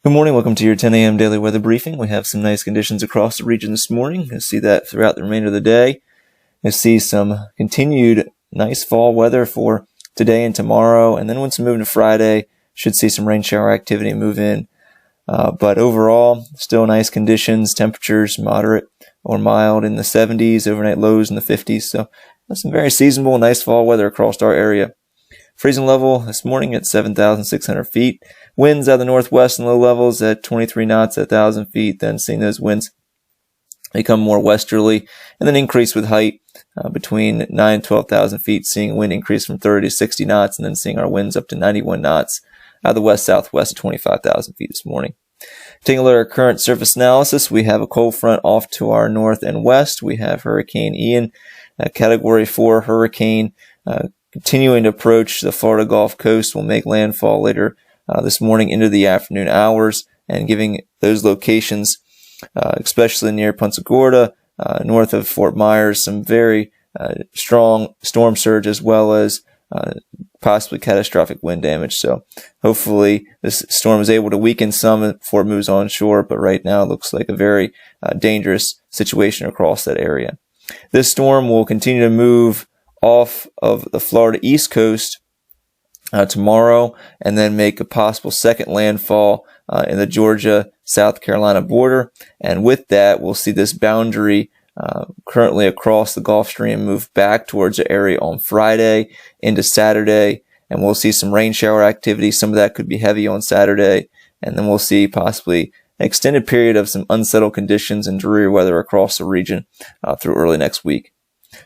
Good morning. Welcome to your 10 a.m. daily weather briefing. We have some nice conditions across the region this morning. You'll see that throughout the remainder of the day. You'll see some continued nice fall weather for today and tomorrow. And then once we move into Friday, should see some rain shower activity move in. But overall, still nice conditions. Temperatures moderate or mild in the 70s, overnight lows in the 50s. So that's some very seasonable, nice fall weather across our area. Freezing level this morning at 7,600 feet. Winds out of the northwest and low levels at 23 knots at 1,000 feet. Then seeing those winds become more westerly and then increase with height between 9 and 12,000 feet. Seeing wind increase from 30 to 60 knots and then seeing our winds up to 91 knots out of the west-southwest at 25,000 feet this morning. Taking a look at our current surface analysis, we have a cold front off to our north and west. We have Hurricane Ian, a Category 4 hurricane, continuing to approach the Florida Gulf Coast. Will make landfall later this morning into the afternoon hours and giving those locations, especially near Punta Gorda, north of Fort Myers, some very strong storm surge as well as possibly catastrophic wind damage. So hopefully this storm is able to weaken some before it moves onshore, but right now it looks like a very dangerous situation across that area. This storm will continue to move off of the Florida East Coast tomorrow and then make a possible second landfall in the Georgia-South Carolina border. And with that, we'll see this boundary currently across the Gulf Stream move back towards the area on Friday into Saturday, and we'll see some rain shower activity. Some of that could be heavy on Saturday, and then we'll see possibly an extended period of some unsettled conditions and dreary weather across the region through early next week.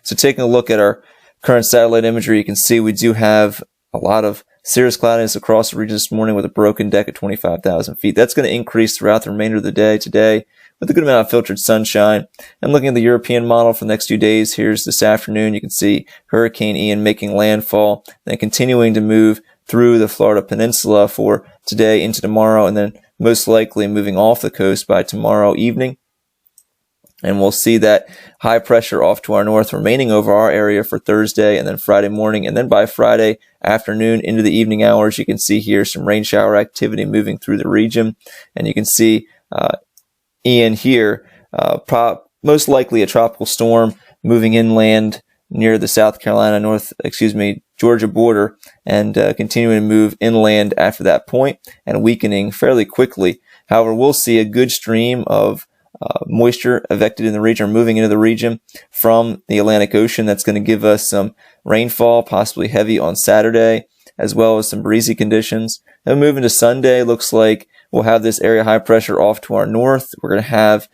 So taking a look at our current satellite imagery, you can see we do have a lot of cirrus cloudiness across the region this morning with a broken deck at 25,000 feet. That's going to increase throughout the remainder of the day today with a good amount of filtered sunshine. And looking at the European model for the next few days, here's this afternoon, you can see Hurricane Ian making landfall, then continuing to move through the Florida Peninsula for today into tomorrow, and then most likely moving off the coast by tomorrow evening. And we'll see that high pressure off to our north remaining over our area for Thursday and then Friday morning. And then by Friday afternoon into the evening hours, you can see here some rain shower activity moving through the region. And you can see Ian here, most likely a tropical storm moving inland near the South Carolina, Georgia border and continuing to move inland after that point and weakening fairly quickly. However, we'll see a good stream of moisture evected in the region or moving into the region from the Atlantic Ocean. That's going to give us some rainfall, possibly heavy on Saturday, as well as some breezy conditions. Then moving to Sunday, looks like we'll have this area high pressure off to our north. We're going to have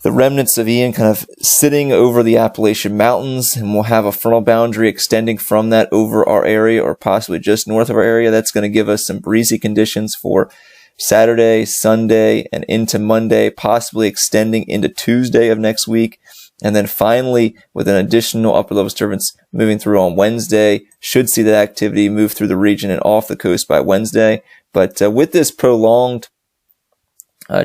the remnants of Ian kind of sitting over the Appalachian Mountains, and we'll have a frontal boundary extending from that over our area or possibly just north of our area. That's going to give us some breezy conditions for Saturday, Sunday, and into Monday, possibly extending into Tuesday of next week. And then finally, with an additional upper level disturbance moving through on Wednesday, should see that activity move through the region and off the coast by Wednesday. But with this prolonged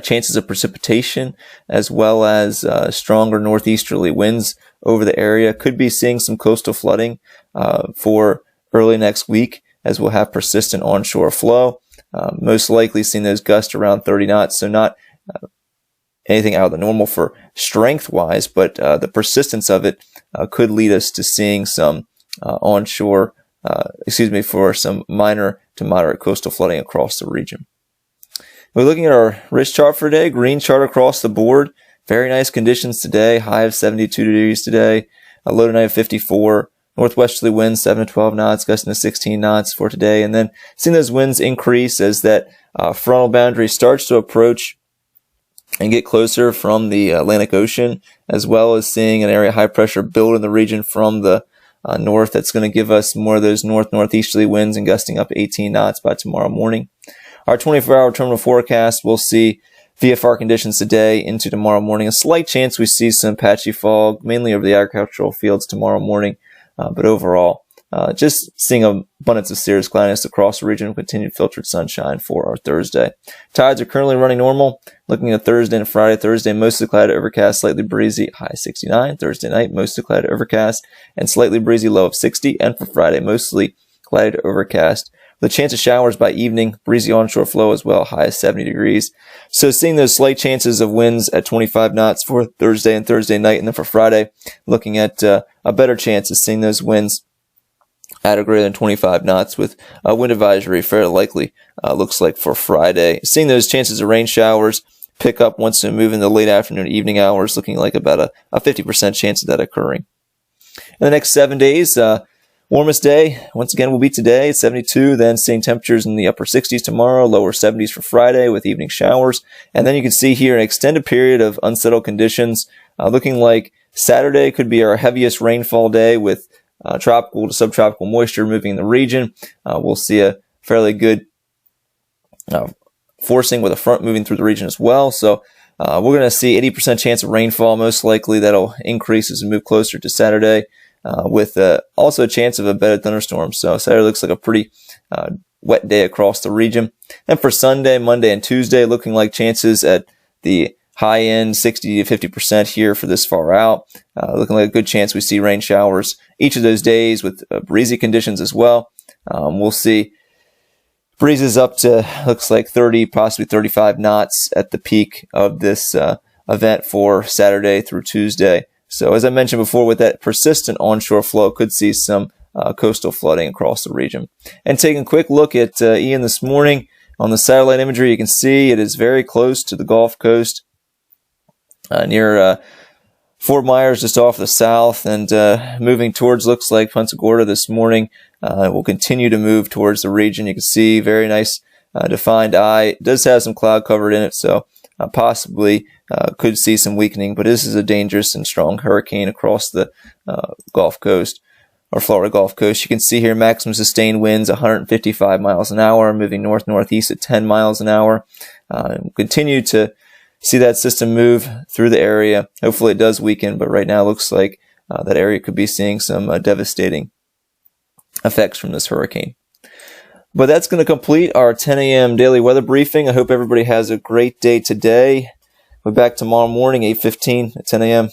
chances of precipitation, as well as stronger northeasterly winds over the area, could be seeing some coastal flooding for early next week, as we'll have persistent onshore flow. Most likely seeing those gusts around 30 knots, so not anything out of the normal for strength-wise, but the persistence of it could lead us to seeing some for some minor to moderate coastal flooding across the region. We're looking at our risk chart for today, green chart across the board. Very nice conditions today, high of 72 degrees today, a low tonight of 54. Northwesterly winds 7 to 12 knots, gusting to 16 knots for today. And then seeing those winds increase as that frontal boundary starts to approach and get closer from the Atlantic Ocean, as well as seeing an area high pressure build in the region from the north. That's going to give us more of those northeasterly winds and gusting up to 18 knots by tomorrow morning. Our 24-hour terminal forecast, we'll see VFR conditions today into tomorrow morning. A slight chance we see some patchy fog, mainly over the agricultural fields tomorrow morning. But overall, just seeing an abundance of cirrus cloudiness across the region with continued filtered sunshine for our Thursday. Tides are currently running normal. Looking at Thursday and Friday. Thursday, mostly cloudy, overcast, slightly breezy, high 69. Thursday night, mostly cloudy, overcast, and slightly breezy, low of 60. And for Friday, mostly cloudy, overcast, The chance of showers by evening, breezy onshore flow as well, high as 70 degrees. So seeing those slight chances of winds at 25 knots for Thursday and Thursday night, and then for Friday, looking at a better chance of seeing those winds at or greater than 25 knots with a wind advisory fairly likely, looks like for Friday. Seeing those chances of rain showers pick up once we move in the late afternoon, evening hours, looking like about a 50% chance of that occurring. In the next 7 days, warmest day, once again, will be today, 72, then seeing temperatures in the upper 60s tomorrow, lower 70s for Friday with evening showers. And then you can see here an extended period of unsettled conditions, looking like Saturday could be our heaviest rainfall day with tropical to subtropical moisture moving in the region. We'll see a fairly good forcing with a front moving through the region as well. So we're going to see 80% chance of rainfall, most likely. That'll increase as we move closer to Saturday, with also a chance of embedded thunderstorms. So Saturday looks like a pretty wet day across the region. And for Sunday, Monday, and Tuesday, looking like chances at the high end, 60 to 50% here for this far out. Looking like a good chance we see rain showers each of those days with breezy conditions as well. We'll see breezes up to, looks like 30, possibly 35 knots at the peak of this event for Saturday through Tuesday. So as I mentioned before, with that persistent onshore flow, could see some coastal flooding across the region. And taking a quick look at Ian this morning, on the satellite imagery, you can see it is very close to the Gulf Coast, near Fort Myers, just off the south, and moving towards, looks like, Punta Gorda this morning. It will continue to move towards the region. You can see very nice defined eye. It does have some cloud covered in it, so possibly could see some weakening, but this is a dangerous and strong hurricane across the Gulf Coast, or Florida Gulf Coast. You can see here maximum sustained winds 155 miles an hour, moving north-northeast at 10 miles an hour. Continue to see that system move through the area. Hopefully it does weaken, but right now it looks like that area could be seeing some devastating effects from this hurricane. But that's going to complete our 10 a.m. daily weather briefing. I hope everybody has a great day today. We're back tomorrow morning, 8:15 at 10 a.m.